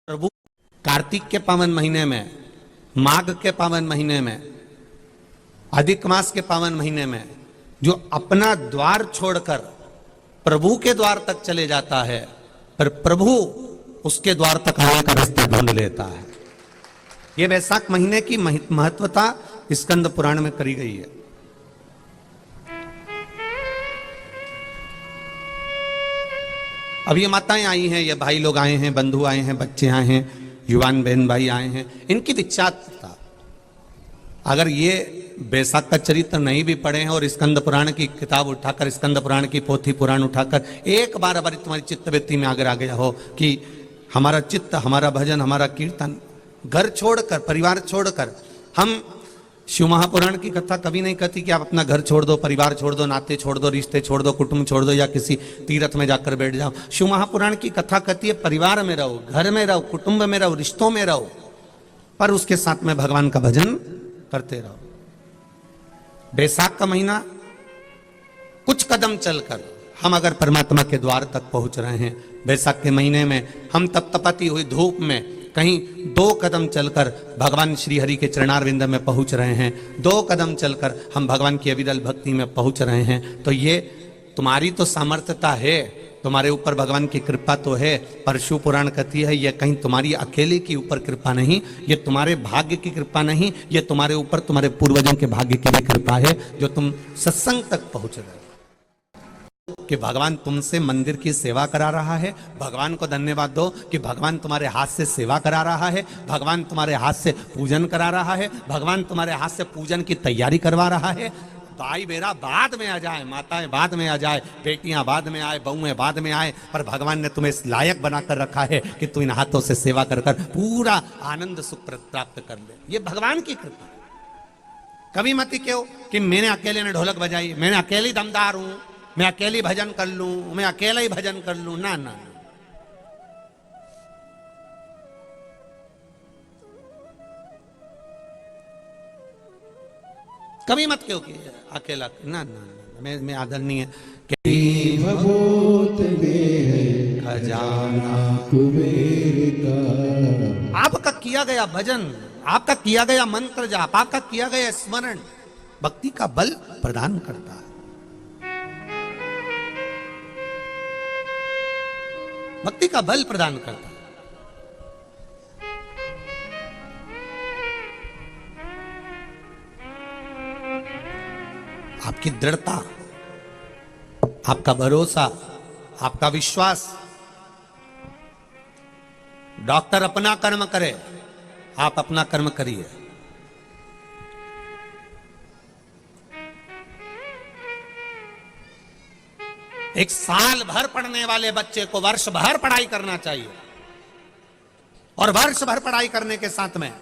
प्रभु कार्तिक के पावन महीने में, माघ के पावन महीने में, अधिक मास के पावन महीने में जो अपना द्वार छोड़कर प्रभु के द्वार तक चले जाता है, पर प्रभु उसके द्वार तक आने का रास्ता ढूंढ लेता है। यह वैशाख महीने की महत्वता स्कंद पुराण में करी गई है। अब ये माताएं आई हैं, ये भाई लोग आए हैं, बंधु आए हैं, बच्चे आए हैं, युवान बहन भाई आए हैं, इनकी इच्छा था अगर ये वैशाख का चरित्र नहीं भी पढ़े हैं और स्कंद पुराण की किताब उठाकर, स्कंद पुराण की पोथी पुराण उठाकर एक बार अगर तुम्हारी चित्तवृत्ति में अगर आ गया हो कि हमारा चित्त, हमारा भजन, हमारा कीर्तन, घर छोड़कर, परिवार छोड़कर, हम शिव महापुराण की कथा कभी नहीं कहती कि आप अपना घर छोड़ दो, परिवार छोड़ दो, नाते छोड़ दो, रिश्ते छोड़ दो, कुटुंब छोड़ दो या किसी तीर्थ में जाकर बैठ जाओ। शिव महापुराण की कथा कहती है परिवार में रहो, घर में रहो, कुटुंब में रहो, रिश्तों में रहो, पर उसके साथ में भगवान का भजन करते रहो। वैशाख का महीना, कुछ कदम चलकर हम अगर परमात्मा के द्वार तक पहुंच रहे हैं, वैशाख के महीने में हम तपतपाती हुई धूप में कहीं 2 कदम चलकर भगवान श्री हरि के चरणारविंद में पहुंच रहे हैं, 2 कदम चलकर हम भगवान की अविरल भक्ति में पहुंच रहे हैं, तो ये तुम्हारी तो सामर्थ्यता है, तुम्हारे ऊपर भगवान की कृपा तो है, पर शिव पुराण कहती है ये कहीं तुम्हारी अकेले की ऊपर कृपा नहीं, ये तुम्हारे भाग्य की कृपा नहीं, ये तुम्हारे ऊपर तुम्हारे पूर्वजों के भाग्य की भी कृपा है जो तुम सत्संग तक पहुंच रहे हो, कि भगवान तुमसे मंदिर की सेवा करा रहा है। भगवान को धन्यवाद दो कि भगवान तुम्हारे हाथ से सेवा करा रहा है, भगवान तुम्हारे हाथ से पूजन करा रहा है, भगवान तुम्हारे हाथ से पूजन की तैयारी करवा रहा है। भाई मेरा बाद में आ जाए, माताएं बाद में आ जाए, बेटियां बाद में आए, बहुएं बाद में आए, पर भगवान ने तुम्हें इस लायक बनाकर रखा है कि तू इन हाथों से सेवा कर कर पूरा आनंद सुख प्राप्त कर ले। ये भगवान की कृपा। कभी मत क्यों कि मैंने अकेले ने ढोलक बजाई, मैंने अकेली दमदार हूं, मैं अकेली भजन कर लूं, मैं अकेला ही भजन कर लूं, ना ना ना। कभी मत क्यों कि अकेला, ना ना ना, मैं आदरणीय खजाना कुबेर का। आपका किया गया भजन, आपका किया गया मंत्र जाप, आपका किया गया स्मरण भक्ति का बल प्रदान करता है, भक्ति का बल प्रदान करता है। आपकी दृढ़ता, आपका भरोसा, आपका विश्वास। डॉक्टर अपना कर्म करे, आप अपना कर्म करिए। एक साल भर पढ़ने वाले बच्चे को वर्ष भर पढ़ाई करना चाहिए, और वर्ष भर पढ़ाई करने के साथ में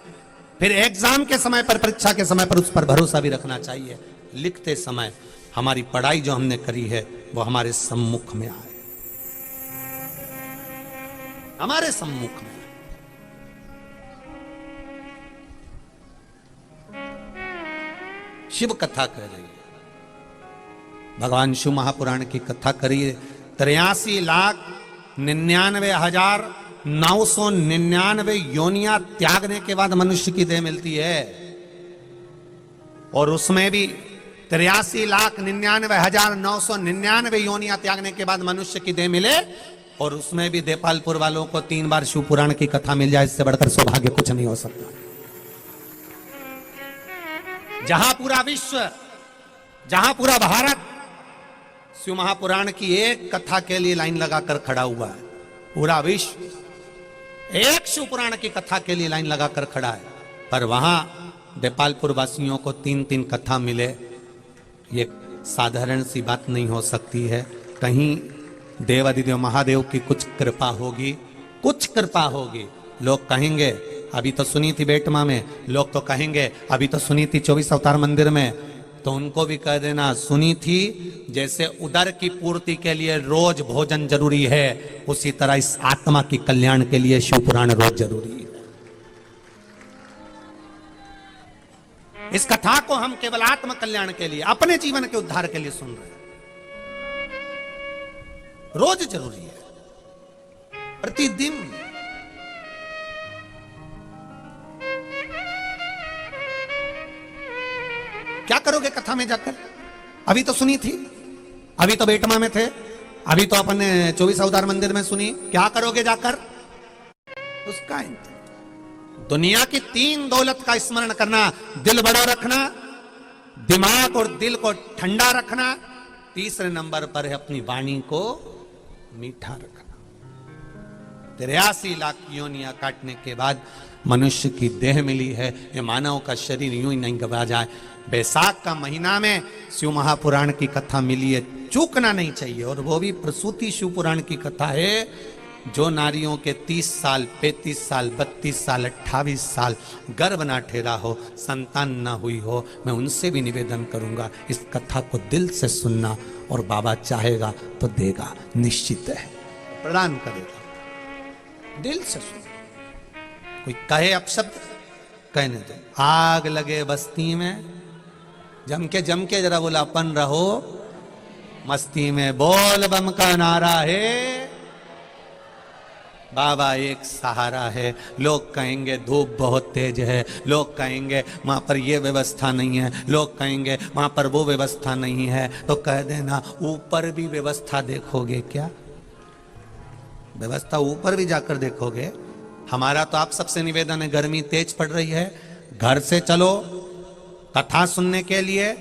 फिर एग्जाम के समय पर, परीक्षा के समय पर उस पर भरोसा भी रखना चाहिए। लिखते समय हमारी पढ़ाई जो हमने करी है वो हमारे सम्मुख में आए, हमारे सम्मुख में। शिव कथा कह रही है, भगवान शिव महापुराण की कथा करिए। 83,99,999 योनियां त्यागने के बाद मनुष्य की देह मिलती है, और उसमें भी 83,99,999 योनियां त्यागने के बाद मनुष्य की देह मिले, और उसमें भी देपालपुर वालों को 3 बार शिव पुराण की कथा मिल जाए, इससे बढ़कर सौभाग्य कुछ नहीं हो सकता। जहां पूरा विश्व, जहां पूरा भारत शिव महापुराण की एक कथा के लिए लाइन लगाकर खड़ा हुआ है, पूरा विश्व एक शिव पुराण की कथा के लिए लाइन लगाकर खड़ा है, पर वहां देपालपुर वासियों को 3-3 कथा मिले, ये साधारण सी बात नहीं हो सकती है। कहीं देवादिदेव महादेव की कुछ कृपा होगी, कुछ कृपा होगी। लोग कहेंगे अभी तो सुनी थी बेटमा में, लोग तो कहेंगे अभी तो सुनी थी 24 अवतार मंदिर में, तो उनको भी कह देना सुनी थी। जैसे उदर की पूर्ति के लिए रोज भोजन जरूरी है, उसी तरह इस आत्मा की कल्याण के लिए शिव पुराण रोज जरूरी है। इस कथा को हम केवल आत्म कल्याण के लिए, अपने जीवन के उद्धार के लिए सुन रहे हैं, रोज जरूरी है, प्रतिदिन क्या करोगे कथा में जाकर? अभी तो सुनी थी, अभी तो बेटमा में थे, अभी तो अपन ने 24 अवतार मंदिर में सुनी, क्या करोगे जाकर? उसका दुनिया की 3 दौलत का स्मरण करना, दिल बड़ा रखना, दिमाग और दिल को ठंडा रखना, तीसरे नंबर पर है अपनी वाणी को मीठा रखना। 83 लाख योनियां काटने के बाद मनुष्य की देह मिली है। ये मानव का शरीर यूं ही नहीं गवा जाए। बैसाख का महीना में शिव महापुराण की कथा मिली है, चूकना नहीं चाहिए। और वो भी प्रसूति शिव पुराण की कथा है। जो नारियों के 30 साल, 35 साल, 32 साल, 28 साल गर्भ ना ठहरा हो, संतान ना हुई हो, मैं उनसे भी निवेदन करूंगा इस कथा को दिल से सुनना, और बाबा चाहेगा तो देगा, निश्चित है, प्रदान करेगा। दिल से सुन। कोई कहे अपशब्द, कहने दो। आग लगे बस्ती में, जम के जरा बोला अपन रहो मस्ती में, बोल बम का नारा है, बाबा एक सहारा है। लोग कहेंगे धूप बहुत तेज है, लोग कहेंगे वहां पर ये व्यवस्था नहीं है, लोग कहेंगे वहां पर वो व्यवस्था नहीं है, तो कह देना ऊपर भी व्यवस्था देखोगे क्या? व्यवस्था ऊपर भी जाकर देखोगे। हमारा तो आप सबसे निवेदन है, गर्मी तेज पड़ रही है, घर से चलो कथा सुनने के लिए,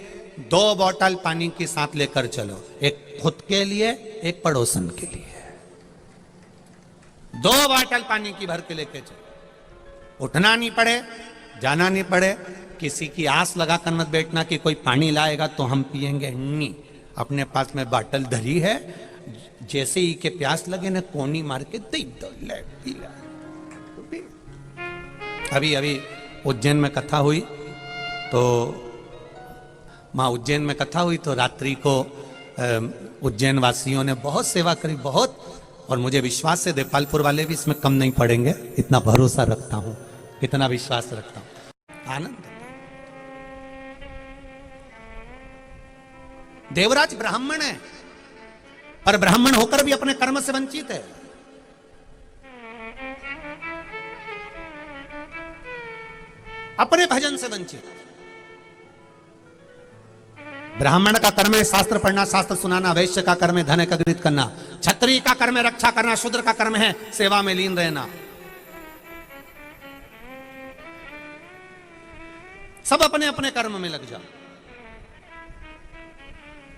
2 बोतल पानी की साथ लेकर चलो, एक खुद के लिए, एक पड़ोसन के लिए। 2 बोतल पानी की भर के लेके चलो। उठना नहीं पड़े, जाना नहीं पड़े, किसी की आस लगाकर मत बैठना कि कोई पानी लाएगा तो हम पिएंगे, नहीं। अपने पास में बोतल धरी है, जैसे ही के प्यास लगे ना कोनी मार के दे दो, ले पी ले। अभी उज्जैन में कथा हुई, तो माँ उज्जैन में कथा हुई तो रात्रि को उज्जैन वासियों ने बहुत सेवा करी, बहुत। और मुझे विश्वास है देपालपुर वाले भी इसमें कम नहीं पड़ेंगे, इतना भरोसा रखता हूं, इतना विश्वास रखता हूं। आनंद। देवराज ब्राह्मण है, पर ब्राह्मण होकर भी अपने कर्म से वंचित है। अपने भजन से वंचित। ब्राह्मण का कर्म है शास्त्र पढ़ना, शास्त्र सुनाना, वैश्य का कर्म है धन एकत्रित करना, क्षत्रिय का कर्म है रक्षा करना, शूद्र का कर्म है सेवा में लीन रहना। सब अपने अपने कर्म में लग जाओ।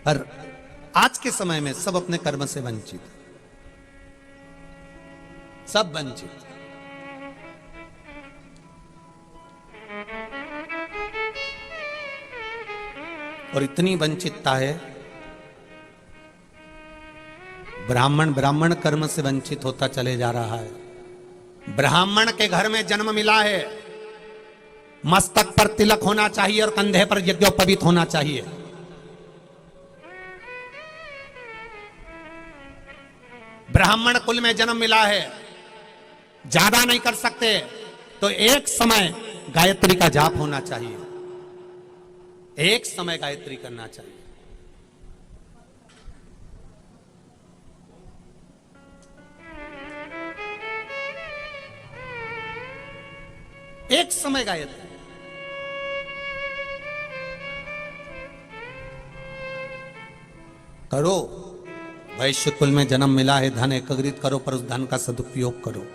पर आज के समय में सब अपने कर्म से वंचित, सब वंचित। और इतनी वंचितता है, ब्राह्मण कर्म से वंचित होता चले जा रहा है। ब्राह्मण के घर में जन्म मिला है, मस्तक पर तिलक होना चाहिए और कंधे पर यज्ञोपवीत होना चाहिए। ब्राह्मण कुल में जन्म मिला है, ज्यादा नहीं कर सकते, तो एक समय गायत्री का जाप होना चाहिए, एक समय गायत्री करना चाहिए। एक समय गायत्री। करो, वैश्य कुल में जन्म मिला है, धन एकत्रित करो, पर उस धन का सदुपयोग करो।